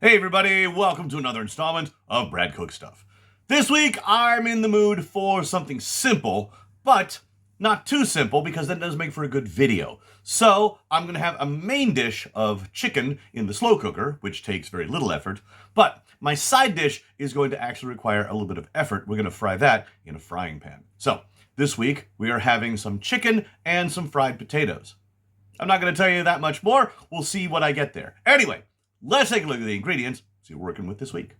Hey everybody, welcome to another installment of Brad Cook Stuff. This week I'm in the mood for something simple, but not too simple because that does make for a good video. So I'm going to have a main dish of chicken in the slow cooker, which takes very little effort, but my side dish is going to actually require a little bit of effort. We're going to fry that in a frying pan. So this week we are having some chicken and some fried potatoes. I'm not going to tell you that much more. We'll see what I get there. Anyway, let's take a look at the ingredients, see what we're working with this week.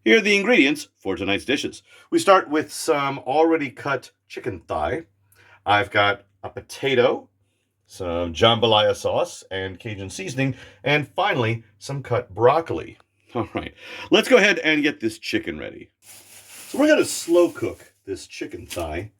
Here are the ingredients for tonight's dishes. We start with some already cut chicken thigh. I've got a potato, some jambalaya sauce and Cajun seasoning, and finally, some cut broccoli. All right, let's go ahead and get this chicken ready. So we're going to slow cook this chicken thigh.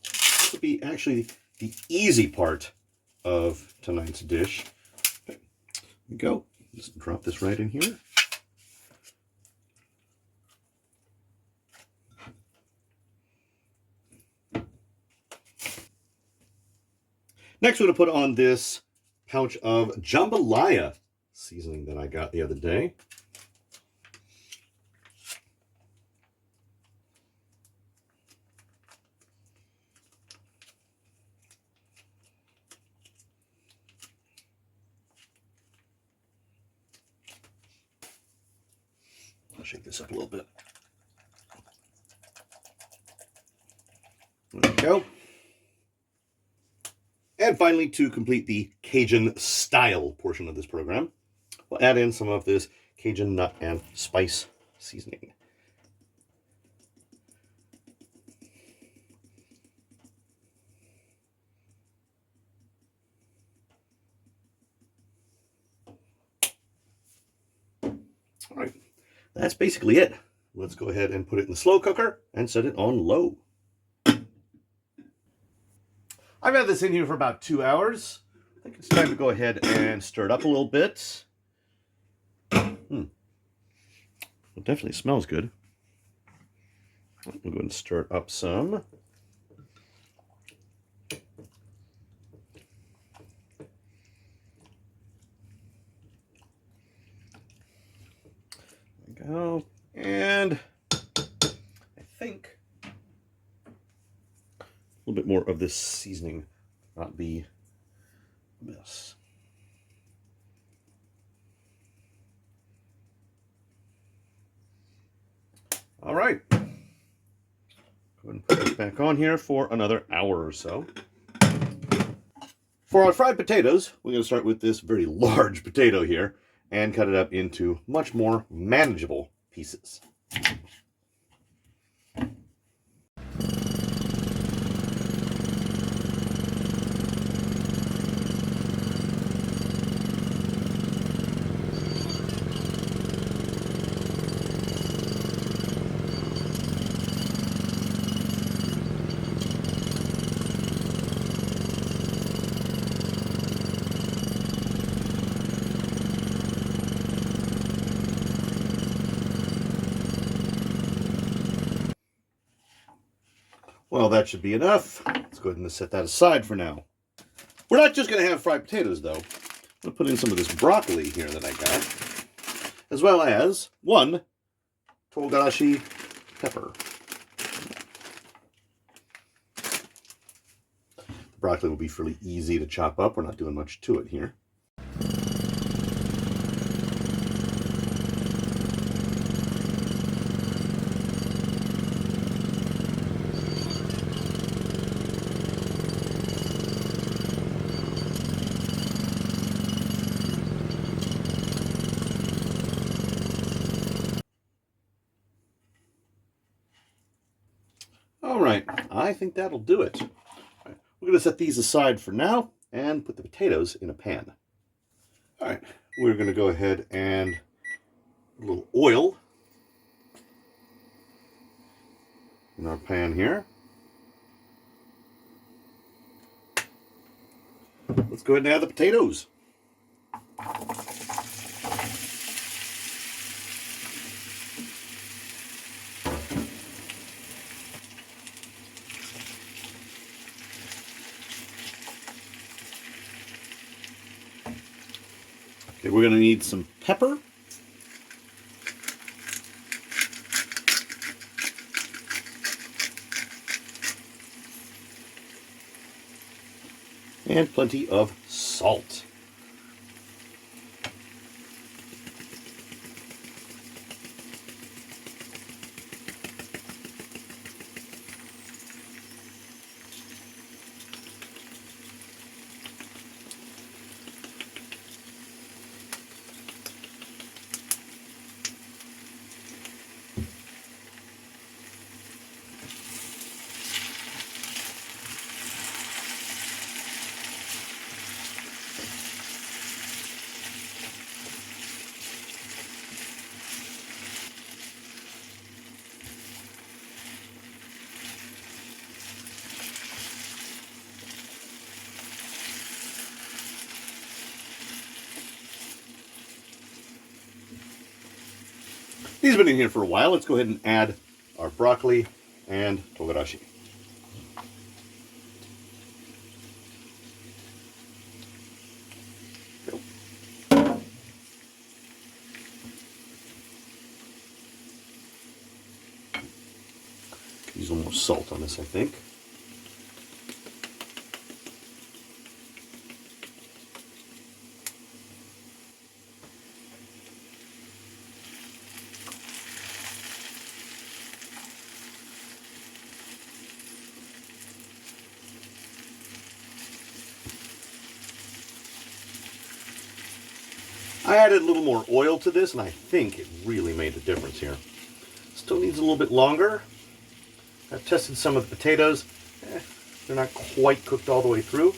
This will be actually the easy part of tonight's dish. Okay. Here we go. Just drop this right in here. Next, we're going to put on this pouch of jambalaya seasoning that I got the other day. I'll shake this up a little bit. There we go. And finally, to complete the Cajun-Style portion of this program, we'll add in some of this Cajun nut and spice seasoning. All right, that's basically it. Let's go ahead and put it in the slow cooker and set it on low. I've had this in here for about 2 hours. I think it's time to go ahead and stir it up a little bit. It definitely smells good. We'll go ahead and stir it up some. There we go. And I think a little bit more of this seasoning not be a mess. All right. Go ahead and put this back on here for another hour or so. For our fried potatoes, we're going to start with this very large potato here and cut it up into much more manageable pieces. Well, that should be enough. Let's go ahead and set that aside for now. We're not just going to have fried potatoes, though. I'm going to put in some of this broccoli here that I got, as well as one togashi pepper. The broccoli will be fairly easy to chop up. We're not doing much to it here. All right, I think that'll do it. Right, we're going to set these aside for now and put the potatoes in a pan. All right, we're going to go ahead and put a little oil in our pan here. Let's go ahead and add the potatoes. Okay, we're going to need some pepper. And plenty of salt. These have been in here for a while. Let's go ahead and add our broccoli and togarashi. Use a little more salt on this, I think. I added a little more oil to this, and I think it really made a difference here. Still needs a little bit longer. I've tested some of the potatoes. They're not quite cooked all the way through.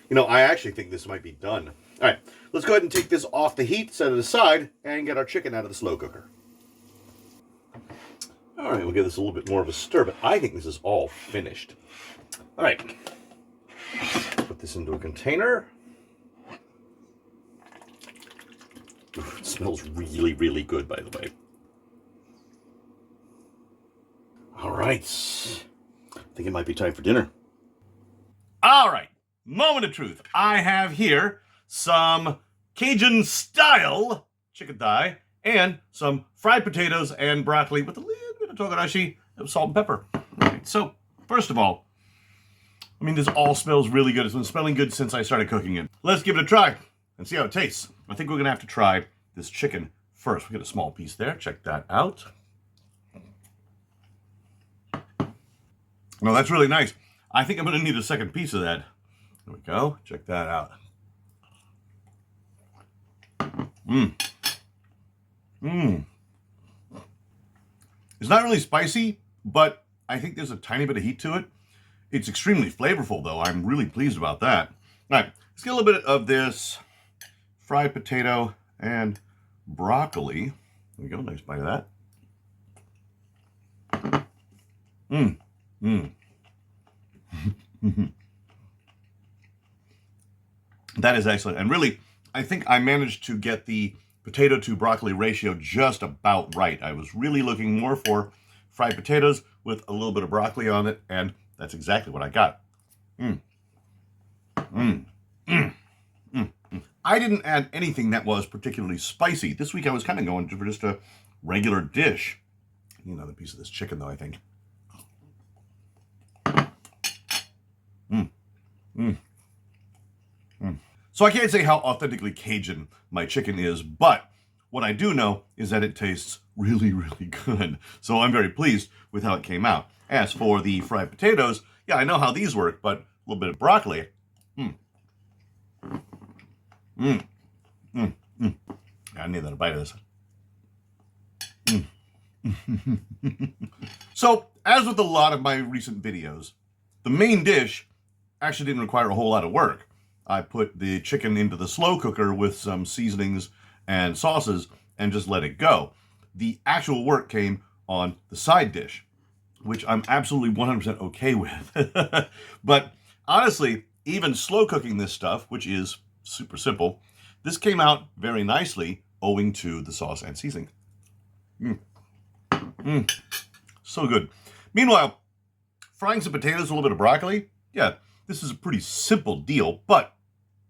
You know, I actually think this might be done. All right, let's go ahead and take this off the heat, set it aside, and get our chicken out of the slow cooker. All right, we'll give this a little bit more of a stir, but I think this is all finished. All right, put this into a container. Ooh, it smells really, really good, by the way. All right, I think it might be time for dinner. All right, moment of truth. I have here some Cajun-style chicken thigh and some fried potatoes and broccoli with a little bit of togarashi, salt and pepper. All right, so first of all, I mean, this all smells really good. It's been smelling good since I started cooking it. Let's give it a try and see how it tastes. I think we're gonna have to try this chicken first. We get a small piece there, check that out. No, that's really nice. I think I'm gonna need a second piece of that. There we go, check that out. It's not really spicy, but I think there's a tiny bit of heat to it. It's extremely flavorful though. I'm really pleased about that. All right, let's get a little bit of this fried potato and broccoli. There we go, nice bite of that. That is excellent. And really, I think I managed to get the potato to broccoli ratio just about right. I was really looking more for fried potatoes with a little bit of broccoli on it, and that's exactly what I got. I didn't add anything that was particularly spicy. This week I was kind of going for just a regular dish. I need another piece of this chicken though, I think. So I can't say how authentically Cajun my chicken is, but what I do know is that it tastes really, really good. So I'm very pleased with how it came out. As for the fried potatoes, yeah, I know how these work, but a little bit of broccoli. I need another bite of this. So, as with a lot of my recent videos, the main dish actually didn't require a whole lot of work. I put the chicken into the slow cooker with some seasonings and sauces and just let it go. The actual work came on the side dish, which I'm absolutely 100% okay with. But honestly, even slow cooking this stuff, which is super simple, this came out very nicely owing to the sauce and seasoning. So good. Meanwhile, frying some potatoes with a little bit of broccoli, yeah, this is a pretty simple deal, but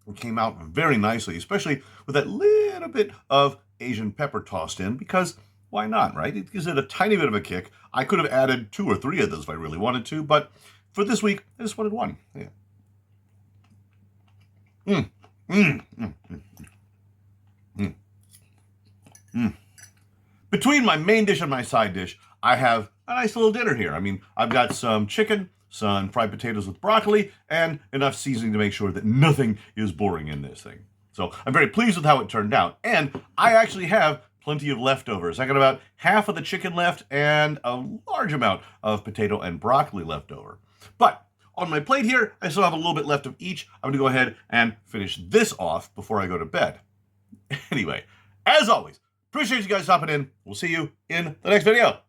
It came out very nicely, especially with that little bit of Asian pepper tossed in, because why not, right? It gives it a tiny bit of a kick. I could have added 2 or 3 of those if I really wanted to, but for this week, I just wanted one. Yeah. Mm, mm, mm, mm, mm, mm. Between my main dish and my side dish, I have a nice little dinner here. I mean, I've got some chicken, some fried potatoes with broccoli, and enough seasoning to make sure that nothing is boring in this thing. So I'm very pleased with how it turned out. And I actually have plenty of leftovers. I got about half of the chicken left and a large amount of potato and broccoli left over. But on my plate here, I still have a little bit left of each. I'm going to go ahead and finish this off before I go to bed. Anyway, as always, appreciate you guys stopping in. We'll see you in the next video.